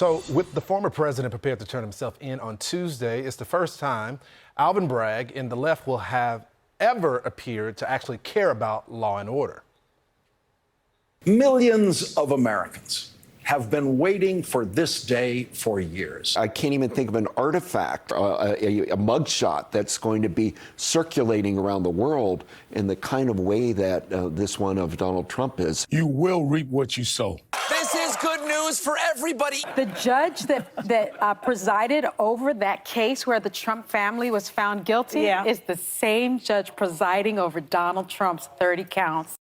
So with the former president prepared to turn himself in on Tuesday, it's the first time Alvin Bragg and the left will have ever appeared to actually care about law and order. Millions of Americans have been waiting for this day for years. I can't even think of an artifact, a mugshot that's going to be circulating around the world in the kind of way that this one of Donald Trump is. You will reap what you sow. This is good news for everybody. The judge that presided over that case where the Trump family was found guilty is the same judge presiding over Donald Trump's 30 counts.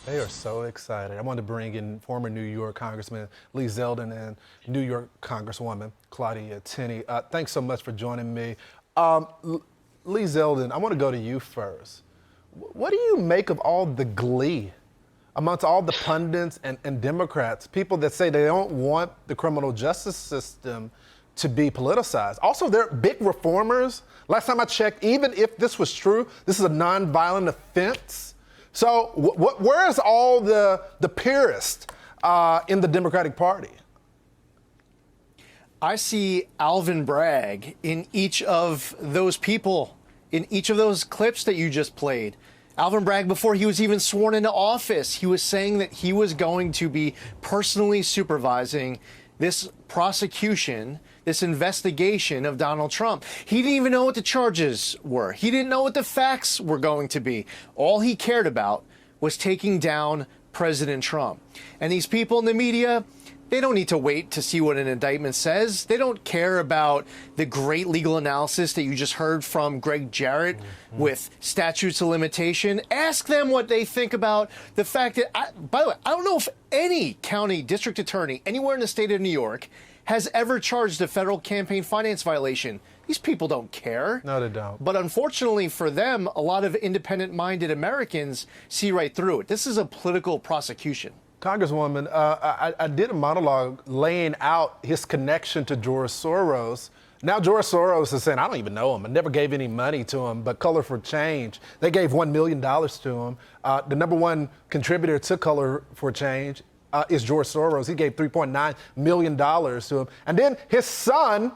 They are so excited. I want to bring in former New York Congressman Lee Zeldin and New York Congresswoman Claudia Tenney. Thanks so much for joining me. Lee Zeldin, I want to go to you first. What do you make of all the glee amongst all the pundits and Democrats, people that say they don't want the criminal justice system to be politicized? Also, they're big reformers. Last time I checked, even if this was true, this is a nonviolent offense. So where is all the purists in the Democratic Party? I see Alvin Bragg in each of those people, in each of those clips that you just played. Alvin Bragg, before he was even sworn into office, he was saying that he was going to be personally supervising this prosecution, this investigation of Donald Trump. He didn't even know what the charges were. He didn't know what the facts were going to be. All he cared about was taking down President Trump. And these people in the media, they don't need to wait to see what an indictment says. They don't care about the great legal analysis that you just heard from Greg Jarrett with statutes of limitation. Ask them what they think about the fact that, by the way, I don't know if any county district attorney anywhere in the state of New York has ever charged a federal campaign finance violation. These people don't care. No, they don't. But unfortunately for them, a lot of independent-minded Americans see right through it. This is a political prosecution. Congresswoman, I did a monologue laying out his connection to George Soros. Now George Soros is saying, I don't even know him. I never gave any money to him, but Color for Change, they gave $1 million to him. The number one contributor to Color for Change is George Soros. He gave $3.9 million to him. And then his son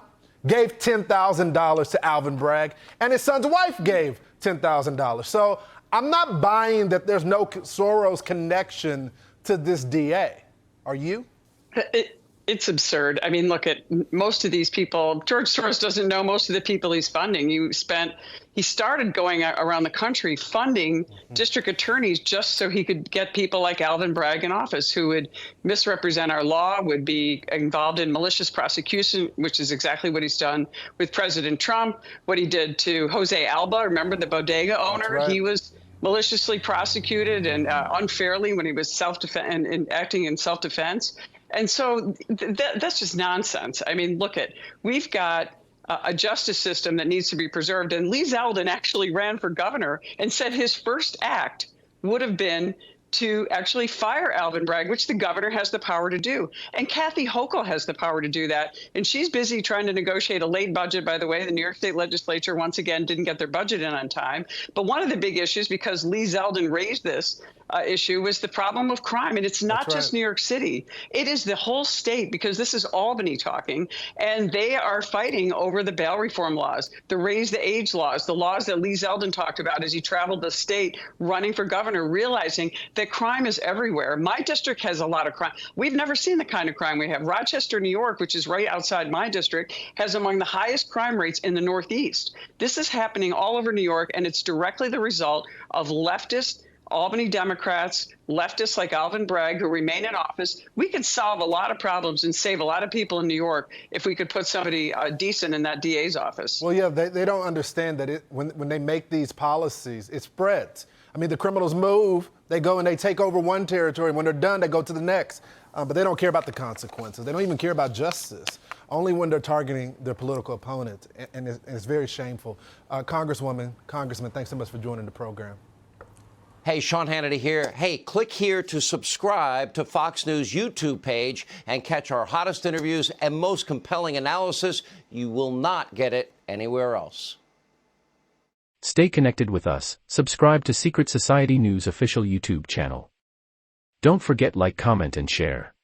gave $10,000 to Alvin Bragg, and his son's wife gave $10,000. So I'm not buying that there's no Soros connection to this DA. Are you? It's absurd. I mean, look at most of these people. George Soros doesn't know most of the people he's funding. He started going around the country funding district attorneys just so he could get people like Alvin Bragg in office who would misrepresent our law, would be involved in malicious prosecution, which is exactly what he's done with President Trump, what he did to Jose Alba, remember the bodega owner? Right. He was maliciously prosecuted and unfairly when he was self-defense and acting in self-defense. And so that's just nonsense. I mean, we've got a justice system that needs to be preserved. And Lee Zeldin actually ran for governor and said his first act would have been to actually fire Alvin Bragg, which the governor has the power to do. And Kathy Hochul has the power to do that. And she's busy trying to negotiate a late budget. By the way, the New York State legislature, once again, didn't get their budget in on time. But one of the big issues, because Lee Zeldin raised this issue, was the problem of crime. And it's not just New York City. It is the whole state, because this is Albany talking. And they are fighting over the bail reform laws, the raise the age laws, the laws that Lee Zeldin talked about as he traveled the state running for governor, realizing that crime is everywhere. My district has a lot of crime. We've never seen the kind of crime we have. Rochester, New York, which is right outside my district, has among the highest crime rates in the Northeast. This is happening all over New York, and it's directly the result of leftist Albany Democrats, leftists like Alvin Bragg, who remain in office. We could solve a lot of problems and save a lot of people in New York if we could put somebody decent in that DA's office. Well, yeah, they don't understand that when they make these policies, it spreads. I mean, the criminals move, they go and they take over one territory. When they're done, they go to the next. But they don't care about the consequences. They don't even care about justice, only when they're targeting their political opponents. And it's very shameful. Congressman, thanks so much for joining the program. Hey, Sean Hannity here. Hey, click here to subscribe to Fox News YouTube page and catch our hottest interviews and most compelling analysis. You will not get it anywhere else. Stay connected with us. Subscribe to Secret Society News official YouTube channel. Don't forget, like, comment, and share.